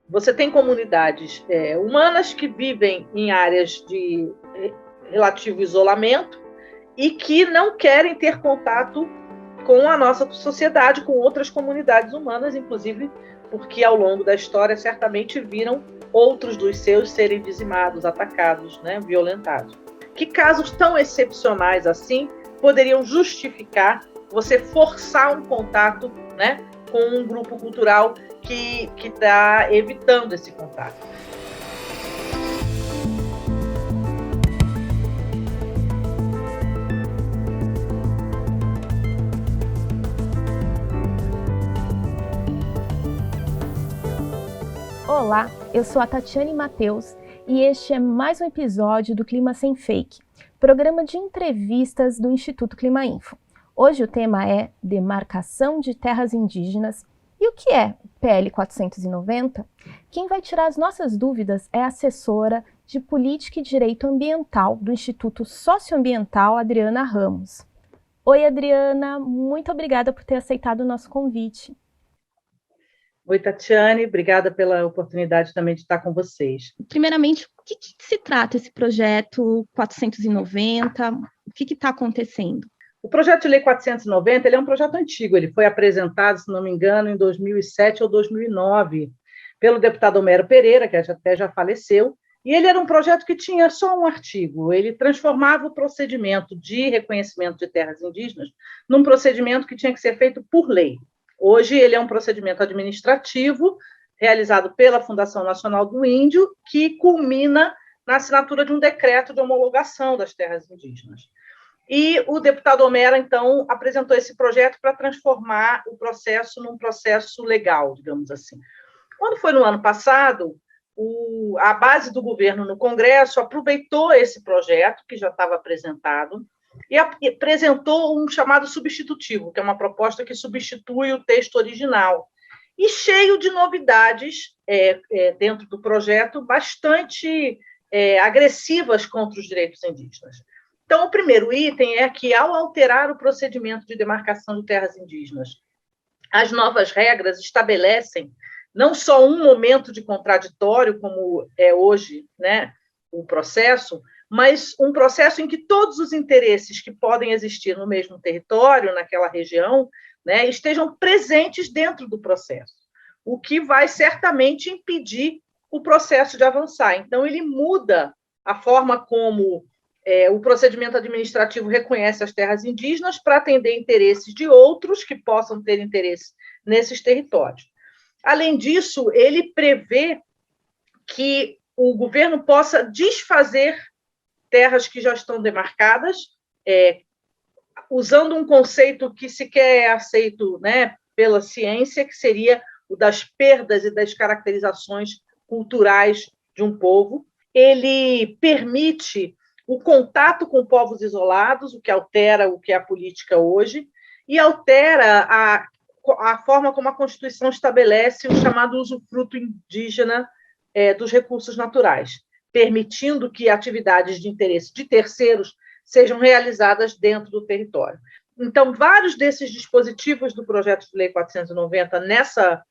você tem comunidades humanas que vivem em áreas de relativo isolamento e que não querem ter contato com a nossa sociedade, com outras comunidades humanas, inclusive porque ao longo da história certamente viram outros dos seus serem dizimados, atacados, né, violentados. Que casos tão excepcionais assim poderiam justificar você forçar um contato, né, com um grupo cultural que está evitando esse contato? Olá, eu sou a Tatiane Matheus e este é mais um episódio do Clima Sem Fake, programa de entrevistas do Instituto Climainfo. Hoje o tema é demarcação de terras indígenas. E o que é PL 490? Quem vai tirar as nossas dúvidas é a assessora de Política e Direito Ambiental do Instituto Socioambiental, Adriana Ramos. Oi, Adriana, muito obrigada por ter aceitado o nosso convite. Oi, Tatiane, obrigada pela oportunidade também de estar com vocês. Primeiramente, o que se trata esse projeto 490? O que está acontecendo? O projeto de lei 490 ele é um projeto antigo, ele foi apresentado, se não me engano, em 2007 ou 2009, pelo deputado Homero Pereira, que até já faleceu, e ele era um projeto que tinha só um artigo, ele transformava o procedimento de reconhecimento de terras indígenas num procedimento que tinha que ser feito por lei. Hoje, ele é um procedimento administrativo realizado pela Fundação Nacional do Índio, que culmina na assinatura de um decreto de homologação das terras indígenas. E o deputado Homero, então, apresentou esse projeto para transformar o processo num processo legal, digamos assim. Quando foi no ano passado, a base do governo no Congresso aproveitou esse projeto, que já estava apresentado, e apresentou um chamado substitutivo, que é uma proposta que substitui o texto original, e cheio de novidades dentro do projeto, bastante agressivas contra os direitos indígenas. Então, o primeiro item é que, ao alterar o procedimento de demarcação de terras indígenas, as novas regras estabelecem não só um momento de contraditório, como é hoje, né, o processo, mas um processo em que todos os interesses que podem existir no mesmo território, naquela região, né, estejam presentes dentro do processo, o que vai certamente impedir o processo de avançar. Então, ele muda a forma como o procedimento administrativo reconhece as terras indígenas para atender interesses de outros que possam ter interesse nesses territórios. Além disso, ele prevê que o governo possa desfazer terras que já estão demarcadas, usando um conceito que sequer é aceito, né, pela ciência, que seria o das perdas e das caracterizações culturais de um povo. Ele permite o contato com povos isolados, o que altera o que é a política hoje, e altera a forma como a Constituição estabelece o chamado usufruto indígena dos recursos naturais, permitindo que atividades de interesse de terceiros sejam realizadas dentro do território. Então, vários desses dispositivos do projeto de lei 490, nessa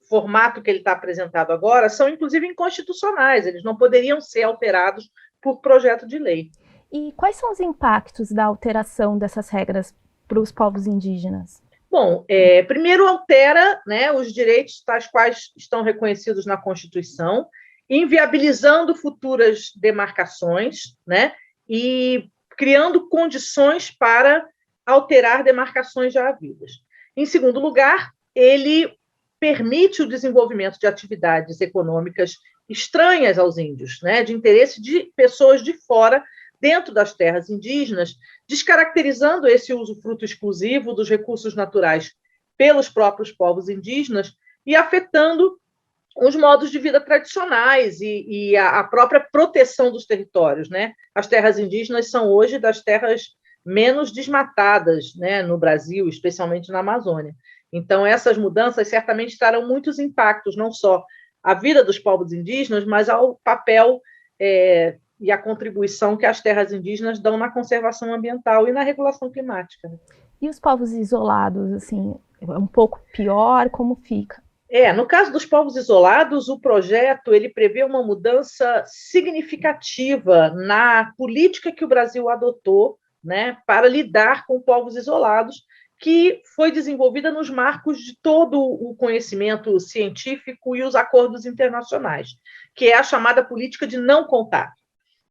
formato que ele está apresentado agora, são, inclusive, inconstitucionais, eles não poderiam ser alterados por projeto de lei. E quais são os impactos da alteração dessas regras para os povos indígenas? Bom, primeiro altera, né, os direitos tais quais estão reconhecidos na Constituição, inviabilizando futuras demarcações, né, e criando condições para alterar demarcações já havidas. Em segundo lugar, ele permite o desenvolvimento de atividades econômicas estranhas aos índios, né, de interesse de pessoas de fora dentro das terras indígenas, descaracterizando esse usufruto exclusivo dos recursos naturais pelos próprios povos indígenas e afetando os modos de vida tradicionais e a própria proteção dos territórios, né? As terras indígenas são hoje das terras menos desmatadas, né, no Brasil, especialmente na Amazônia. Então, essas mudanças certamente trarão muitos impactos, não só à vida dos povos indígenas, mas ao papel e a contribuição que as terras indígenas dão na conservação ambiental e na regulação climática. E os povos isolados, assim, é um pouco pior? Como fica? No caso dos povos isolados, o projeto ele prevê uma mudança significativa na política que o Brasil adotou, né, para lidar com povos isolados, que foi desenvolvida nos marcos de todo o conhecimento científico e os acordos internacionais, que é a chamada política de não contato.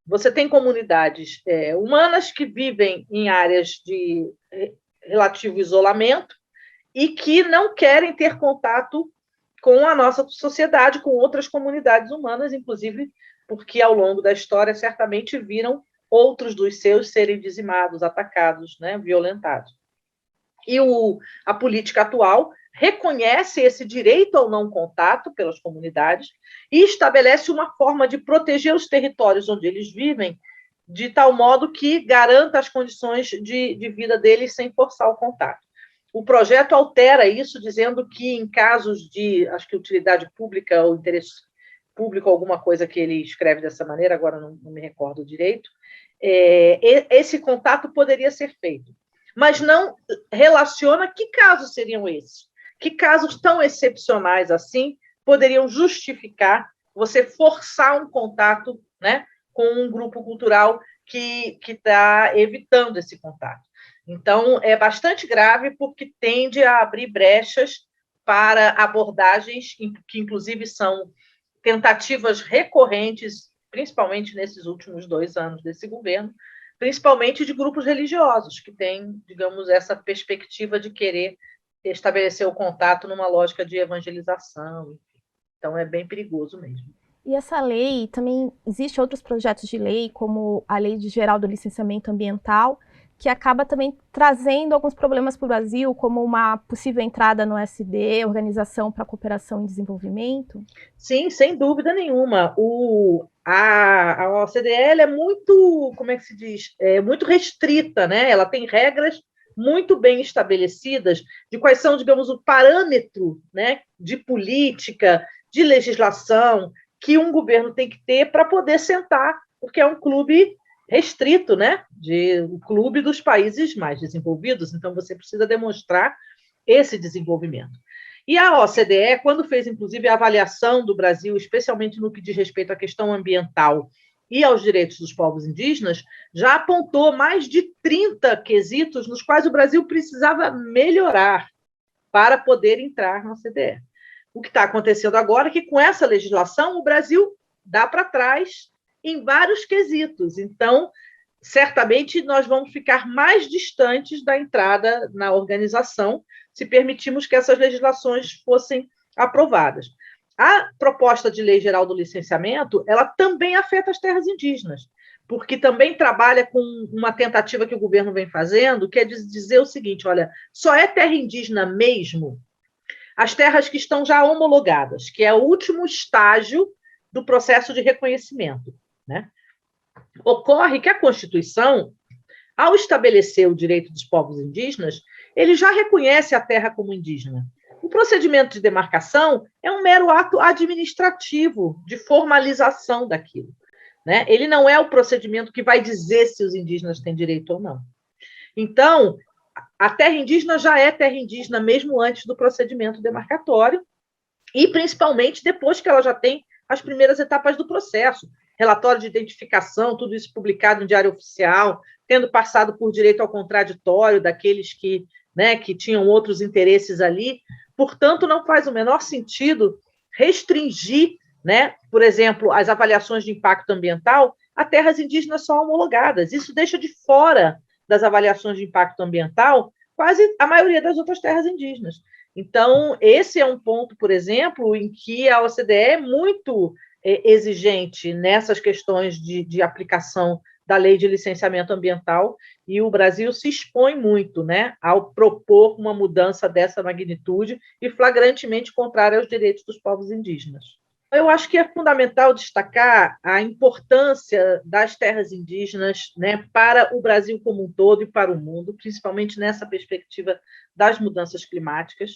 Você tem comunidades humanas que vivem em áreas de relativo isolamento e que não querem ter contato com a nossa sociedade, com outras comunidades humanas, inclusive porque, ao longo da história, certamente viram outros dos seus serem dizimados, atacados, né, violentados. E a política atual reconhece esse direito ao não contato pelas comunidades e estabelece uma forma de proteger os territórios onde eles vivem, de tal modo que garanta as condições de vida deles sem forçar o contato. O projeto altera isso, dizendo que em casos de, acho que utilidade pública ou interesse público, alguma coisa que ele escreve dessa maneira, agora não me recordo direito, esse contato poderia ser feito, mas não relaciona que casos seriam esses, que casos tão excepcionais assim poderiam justificar você forçar um contato, né, com um grupo cultural que está evitando esse contato. Então, é bastante grave porque tende a abrir brechas para abordagens que, inclusive, são tentativas recorrentes, principalmente nesses últimos 2 anos desse governo, principalmente de grupos religiosos, que têm, digamos, essa perspectiva de querer estabelecer o contato numa lógica de evangelização. Então, é bem perigoso mesmo. E essa lei, também existe outros projetos de lei, como a Lei Geral do Licenciamento Ambiental, que acaba também trazendo alguns problemas para o Brasil, como uma possível entrada no OSD, Organização para a Cooperação e Desenvolvimento? Sim, sem dúvida nenhuma. A OCDE é muito, como é que se diz? Muito restrita, né? Ela tem regras muito bem estabelecidas de quais são, digamos, o parâmetro, né, de política, de legislação que um governo tem que ter para poder sentar, porque é um clube restrito, né? O clube dos países mais desenvolvidos, então você precisa demonstrar esse desenvolvimento. E a OCDE, quando fez, inclusive, a avaliação do Brasil, especialmente no que diz respeito à questão ambiental e aos direitos dos povos indígenas, já apontou mais de 30 quesitos nos quais o Brasil precisava melhorar para poder entrar na OCDE. O que está acontecendo agora é que, com essa legislação, o Brasil dá para trás em vários quesitos. Então, certamente, nós vamos ficar mais distantes da entrada na organização se permitirmos que essas legislações fossem aprovadas. A proposta de lei geral do licenciamento, ela também afeta as terras indígenas, porque também trabalha com uma tentativa que o governo vem fazendo, que é dizer o seguinte, olha, só é terra indígena mesmo as terras que estão já homologadas, que é o último estágio do processo de reconhecimento, né? Ocorre que a Constituição, ao estabelecer o direito dos povos indígenas, ele já reconhece a terra como indígena. O procedimento de demarcação é um mero ato administrativo de formalização daquilo, né? Ele não é o procedimento que vai dizer se os indígenas têm direito ou não. Então, a terra indígena já é terra indígena mesmo antes do procedimento demarcatório e, principalmente, depois que ela já tem as primeiras etapas do processo, relatório de identificação, tudo isso publicado em diário oficial, tendo passado por direito ao contraditório daqueles que, né, que tinham outros interesses ali. Portanto, não faz o menor sentido restringir, né, por exemplo, as avaliações de impacto ambiental a terras indígenas só homologadas. Isso deixa de fora das avaliações de impacto ambiental quase a maioria das outras terras indígenas. Então, esse é um ponto, por exemplo, em que a OCDE é muito exigente nessas questões de aplicação da lei de licenciamento ambiental, e o Brasil se expõe muito, né, ao propor uma mudança dessa magnitude e flagrantemente contrária aos direitos dos povos indígenas. Eu acho que é fundamental destacar a importância das terras indígenas, né, para o Brasil como um todo e para o mundo, principalmente nessa perspectiva das mudanças climáticas,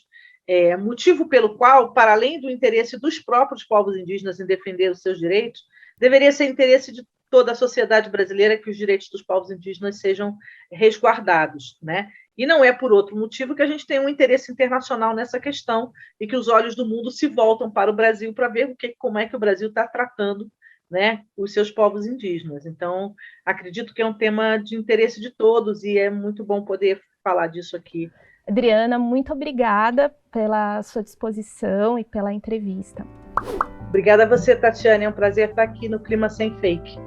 motivo pelo qual, para além do interesse dos próprios povos indígenas em defender os seus direitos, deveria ser interesse de toda a sociedade brasileira que os direitos dos povos indígenas sejam resguardados, né? E não é por outro motivo que a gente tem um interesse internacional nessa questão e que os olhos do mundo se voltam para o Brasil para ver como é que o Brasil está tratando, né, os seus povos indígenas. Então, acredito que é um tema de interesse de todos e é muito bom poder falar disso aqui. Adriana, muito obrigada pela sua disposição e pela entrevista. Obrigada a você, Tatiane. É um prazer estar aqui no Clima Sem Fake.